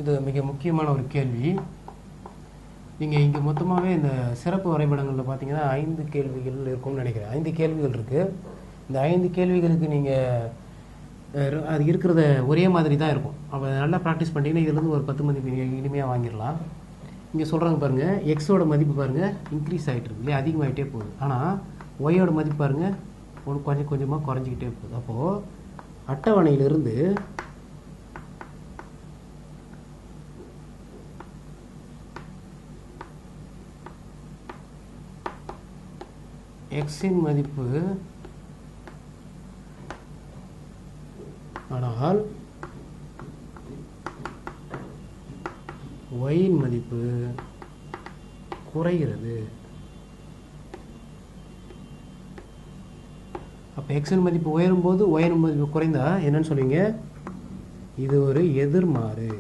இது மிக முக்கியமான ஒரு கேள்வி. நீங்கள் இங்கே மொத்தமாகவே இந்த சிறப்பு வரைபடங்களில் பார்த்தீங்கன்னா 5 கேள்விகள் இருக்கும்னு நினைக்கிறேன். 5 கேள்விகள் இருக்குது. இந்த 5 கேள்விகளுக்கு நீங்கள் அது இருக்கிறத ஒரே மாதிரி தான் இருக்கும். அப்போ நல்லா ப்ராக்டிஸ் பண்ணிங்கன்னா இதுலேருந்து ஒரு 10 மதிப்பு இனிமையாக வாங்கிடலாம். இங்கே சொல்கிறாங்க பாருங்கள், எக்ஸோட மதிப்பு பாருங்கள் இன்க்ரீஸ் ஆகிட்டு இருக்கு இல்லையா, அதிகமாகிட்டே போகுது. ஆனால் ஒய்யோட மதிப்பு பாருங்கள் கொஞ்சம் கொஞ்சமாக குறைஞ்சிக்கிட்டே போகுது. அப்போது அட்டவணையிலிருந்து எக்ஸின் மதிப்பு ஆனால் ஒயின் மதிப்பு குறைகிறது. அப்போ எக்ஸின் மதிப்பு உயரும் போது ஒயின் மதிப்பு குறைந்தா என்னன்னு சொல்லுவீங்க? இது ஒரு எதிர்மாறு.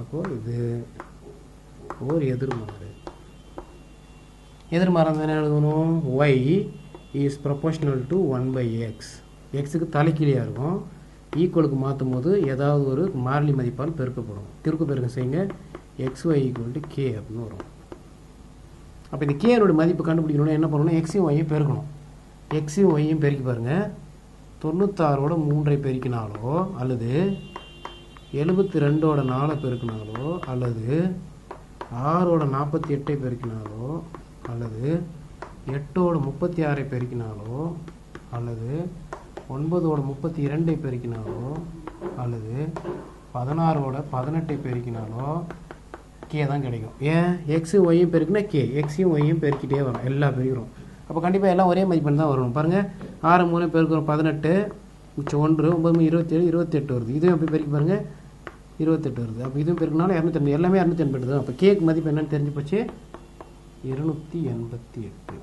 அப்போ இது ஒரு எதிர்மாறு. எதிர்மாறு என்ன எழுதணும்? Y is proportional to 1/x. எக்ஸுக்கு தலைக்கீழியாக இருக்கும். ஈக்குவலுக்கு மாற்றும் போது ஏதாவது ஒரு மாறிலி மதிப்பால் பெருக்கப்படும். திருப்பு பெருக்கம் செய்யுங்க. xy = k அப்படின்னு வரும். அப்போ இந்த கேனோட மதிப்பு கண்டுபிடிக்கணும்னா என்ன பண்ணணும்? எக்ஸையும் ஒய்யும் பெருக்கணும். எக்ஸையும் ஒய்யும் பெருக்கி பாருங்கள். 96ஓட 3ஐ பெருக்கினாலோ அல்லது 72ஓட 4 பெருக்கினாலோ அல்லது 6ஓட 48ஐ பெருக்கினாலோ அல்லது 8ஓட 36ஐ பெருக்கினாலோ அல்லது 9ஓட 32ஐ பெருக்கினாலோ அல்லது 16ஓட 18ஐ பெருக்கினாலோ கே தான் கிடைக்கும். ஏன்? எக்ஸும் ஒய்யும் பெருக்குனா கே, எக்ஸையும் ஒய்யும் பெருக்கிட்டே வரும், எல்லா பெருக்கிறோம். அப்போ கண்டிப்பாக எல்லாம் ஒரே மதிப்பெண் தான் வரணும். பாருங்கள், 6 3 பெருக்கிறோம் 18, மிச்சம் 1, 9 27, 28 வருது. இதுவும் எப்படி பெருக்கி பாருங்கள், 28 வருது. அப்போ இதுவும் பெருக்கினாலும் 280, எல்லாமே 280 தான். அப்போ கேக்கு மதிப்பு என்னன்னு தெரிஞ்சு போச்சு, 288.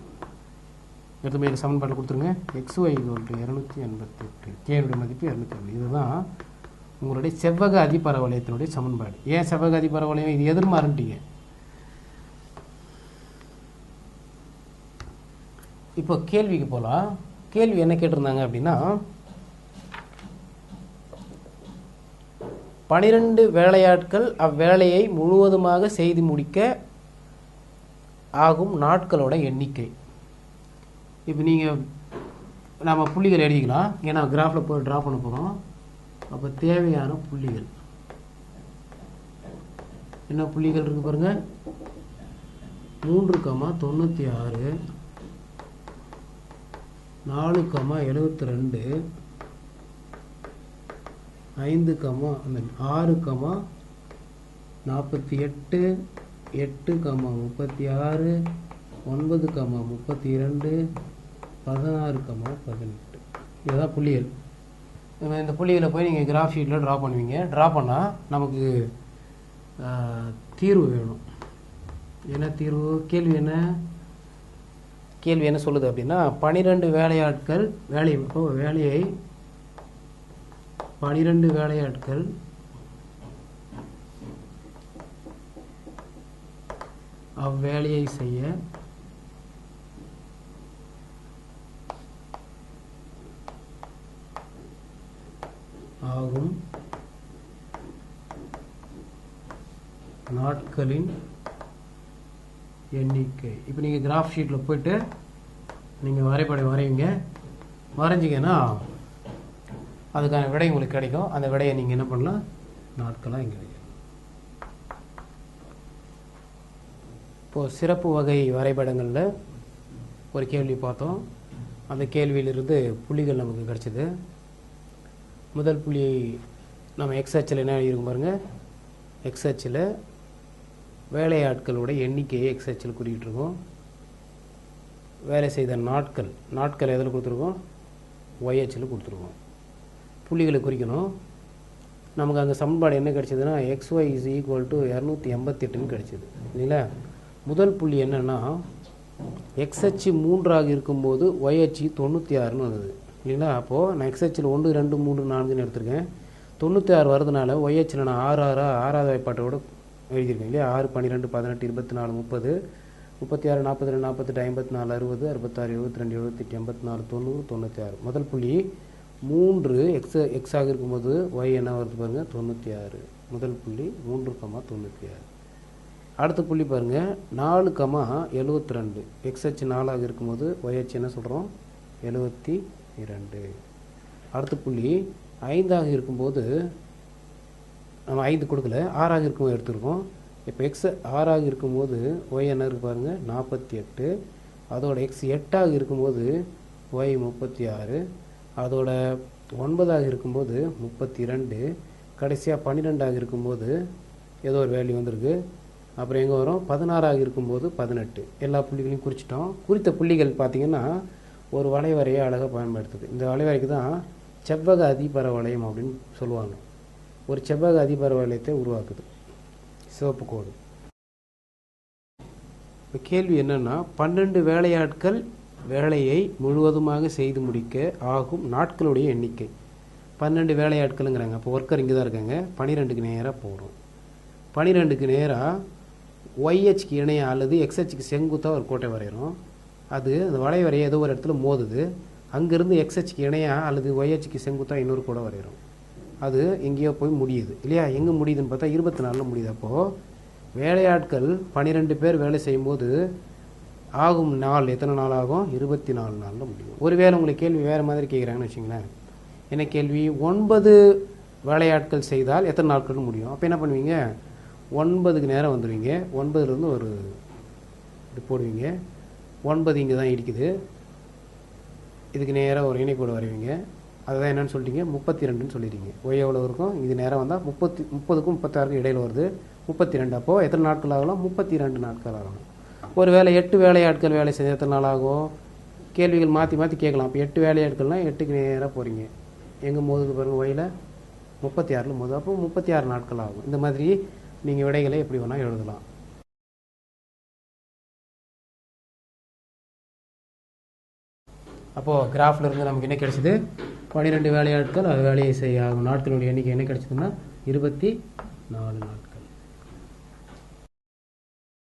எடுத்து மேலே சமன்பாட்டில் கொடுத்துருங்க. xy = 288, கேனுடைய மதிப்பு 280. இதுதான் உங்களுடைய செவ்வக அதிபரவளையத்தினுடைய சமன்பாடு. ஏன் செவ்வக அதிபரவளையம்? இது எதிர்மாறுன்ட்டீங்க. இப்போ கேள்விக்கு போகலாம். கேள்வி என்ன கேட்டிருந்தாங்க அப்படின்னா, 12 வேலையாட்கள் அவ்வேலையை முழுவதுமாக செய்து முடிக்க ஆகும் நாட்களோட எண்ணிக்கை. இப்போ நீங்கள் நம்ம புள்ளிகள் எழுதிக்கலாம். ஏன்னா கிராஃபில் போய் ட்ரா பண்ண போகிறோம். அப்போ தேவையான புள்ளிகள் என்ன புள்ளிகள் இருக்குது பாருங்கள். 3,96, 4,72, 5,6,48, 8,36, 9,32, 16,18. இதுதான் புள்ளிகள். இந்த புள்ளிகளை போய் நீங்கள் கிராஃப் ஷீட்டில் ட்ரா பண்ணுவீங்க. ட்ரா பண்ணால் நமக்கு தீர்வு வேணும். என்ன தீர்வு? கேள்வி என்ன சொல்லுது அப்படின்னா, 12 வேலையாட்கள் வேலையை 12 வேலையாட்கள் அவ்வேலையை செய்ய ஆகும் நாட்களின் எண்ணிக்கை. இப்போ நீங்கள் கிராஃப் ஷீட்டில் போய்ட்டு நீங்கள் வரைபடம் வரைவீங்க. வரைஞ்சிங்கன்னா அதுக்கான விடை உங்களுக்கு கிடைக்கும். அந்த விடையை நீங்கள் என்ன பண்ணலாம்? நாட்களாக இங்கே கிடைக்கும். இப்போது சிறப்பு வகை வரைபடங்களில் ஒரு கேள்வி பார்த்தோம். அந்த கேள்வியிலிருந்து புள்ளிகள் நமக்கு கிடைச்சிது. முதல் புள்ளி நம்ம எக்ஸ் அச்சில் என்ன எழுதியிருக்கும் பாருங்கள். எக்ஸ் அச்சில் வேலையாட்களோட எண்ணிக்கையை எக்ஸ் அச்சில் குறிப்பிட்டிருக்கோம். வேலை செய்த நாட்கள் எதில் கொடுத்துருக்கோம்? ஒய் அச்சில் கொடுத்துருக்கோம். புள்ளிகளை குறிக்கணும். நமக்கு அங்கே சமன்பாடு என்ன கிடைச்சதுன்னா xy = 288ன்னு கிடைச்சிது இல்லைங்களா. முதல் புள்ளி என்னென்னா, எக்ஸ் அச்சு 3ஆக இருக்கும்போது ஒய் அச்சு 96ன்னு வந்தது இல்லைங்களா. அப்போது நான் எக்ஸ் அச்சில் 1 2 3 4ன்னு எடுத்திருக்கேன். 96 வரதுனால ஒய் அச்சில் நான் 6 வாய்ப்பாட்டோடு எழுதியிருக்கேன் இல்லையா. 6 12 18 24 30 36 42 48 54 60 66 72 78 84 90 96. முதல் புள்ளி 3 எக்ஸாக இருக்கும்போது ஒய் என்ன வருது பாருங்கள் 96. முதல் புள்ளி 3,96. அடுத்த புள்ளி பாருங்கள் 4,72. எக்ஸ் அச்சு 4ஆக இருக்கும்போது ஒய் அச்சு என்ன சொல்கிறோம் 72. அடுத்த புள்ளி 5ஆக இருக்கும்போது நம்ம 5 கொடுக்கல 6ஆக இருக்கும்போது எடுத்துருக்கோம். இப்போ எக்ஸ் 6ஆக இருக்கும்போது ஒய் என்ன இருக்குது பாருங்கள் 48. அதோட எக்ஸ் 8ஆக இருக்கும்போது ஒய் 36. அதோட 9ஆக இருக்கும்போது 32. கடைசியாக 12ஆக இருக்கும்போது ஏதோ ஒரு வேல்யூ வந்திருக்கு. அப்புறம் எங்கே வரும் 16ஆக இருக்கும்போது 18. எல்லா புள்ளிகளையும் குறிச்சிட்டோம். குறித்த புள்ளிகள் பார்த்திங்கன்னா ஒரு வளைவரையை அழகாக பயன்படுத்துது. இந்த வளைவரைக்கு தான் செவ்வக அதிபர வளையம் அப்படின்னு சொல்லுவாங்க. ஒரு செவ்வக அதிபர வளையத்தை உருவாக்குது சிவப்பு கோடு. இப்போ கேள்வி என்னென்னா 12 வேலையாட்கள் வேலையை முழுவதுமாக செய்து முடிக்க ஆகும் நாட்களுடைய எண்ணிக்கை. 12 வேலையாட்களுங்கிறாங்க. அப்போ ஒர்க்கர் இங்கே தான் இருக்காங்க. 12க்கு நேராக போகிறோம். 12க்கு நேராக ஒய்ஹெச்க்கு இணையாக அல்லது எக்ஸ்ஹெச்சுக்கு செங்குத்தாக ஒரு கோட்டை வரைகிறோம். அது அந்த வளைவரையை ஏதோ ஒரு இடத்துல மோதுது. அங்கேருந்து எக்ஸ்ஹெச்சுக்கு இணையாக அல்லது ஒய்ஹெச்சுக்கு செங்குத்தாக இன்னொரு கோடை வரைகிறோம். அது எங்கேயோ போய் முடியுது இல்லையா? எங்கே முடியுதுன்னு பார்த்தா 24 முடியுது. அப்போது வேலையாட்கள் 12 பேர் வேலை செய்யும்போது ஆகும் நாள் எத்தனை நாள் ஆகும்? 24 நாளில் முடியும். ஒருவேளை உங்களுக்கு கேள்வி வேறு மாதிரி கேட்குறாங்கன்னு வச்சுங்களேன். என்ன கேள்வி? 9 வேலையாட்கள் செய்தால் எத்தனை நாட்கள் முடியும்? அப்போ என்ன பண்ணுவீங்க? 9க்கு நேரம் வந்துடுவீங்க. 9லேருந்து ஒரு இப்படி போடுவீங்க. 9 இங்கே தான் இருக்குது. இதுக்கு நேராக ஒரு இணைக்கோடு வரைவீங்க. அதுதான் என்னென்னு சொல்லிட்டீங்க 32ன்னு சொல்லிடுறீங்க. ஒய் எவ்வளோ இருக்கும்? இது நேரம் வந்தால் 30க்கும் 36க்கும் இடையில் வருது 32. அப்போது எத்தனை நாட்கள் ஆகலாம்? 32 நாட்கள் ஆகலாம். ஒரு வேளை 8 வேலையாட்கள் வேலை செய்ய எத்தனை நாள் ஆகும்? கேள்விகள் மாற்றி மாற்றி கேட்கலாம். இப்போ 8 வேலையாட்கள்னால் 8க்கு நேராக போகிறீங்க. எங்கே மோதுது பாருங்கள்? ஒயில் 36ல் மோதுது. அப்போ 36 நாட்கள் ஆகும். இந்த மாதிரி நீங்கள் விடைகளை எப்படி வேணால் எழுதலாம். அப்போது கிராஃபில் இருந்து நமக்கு என்ன கிடைச்சிது? 12 வேலையாட்கள் அது வேலையை செய்ய ஆகும் நாட்களுடைய எண்ணிக்கை என்ன கிடைச்சதுன்னா 24 நாட்கள்.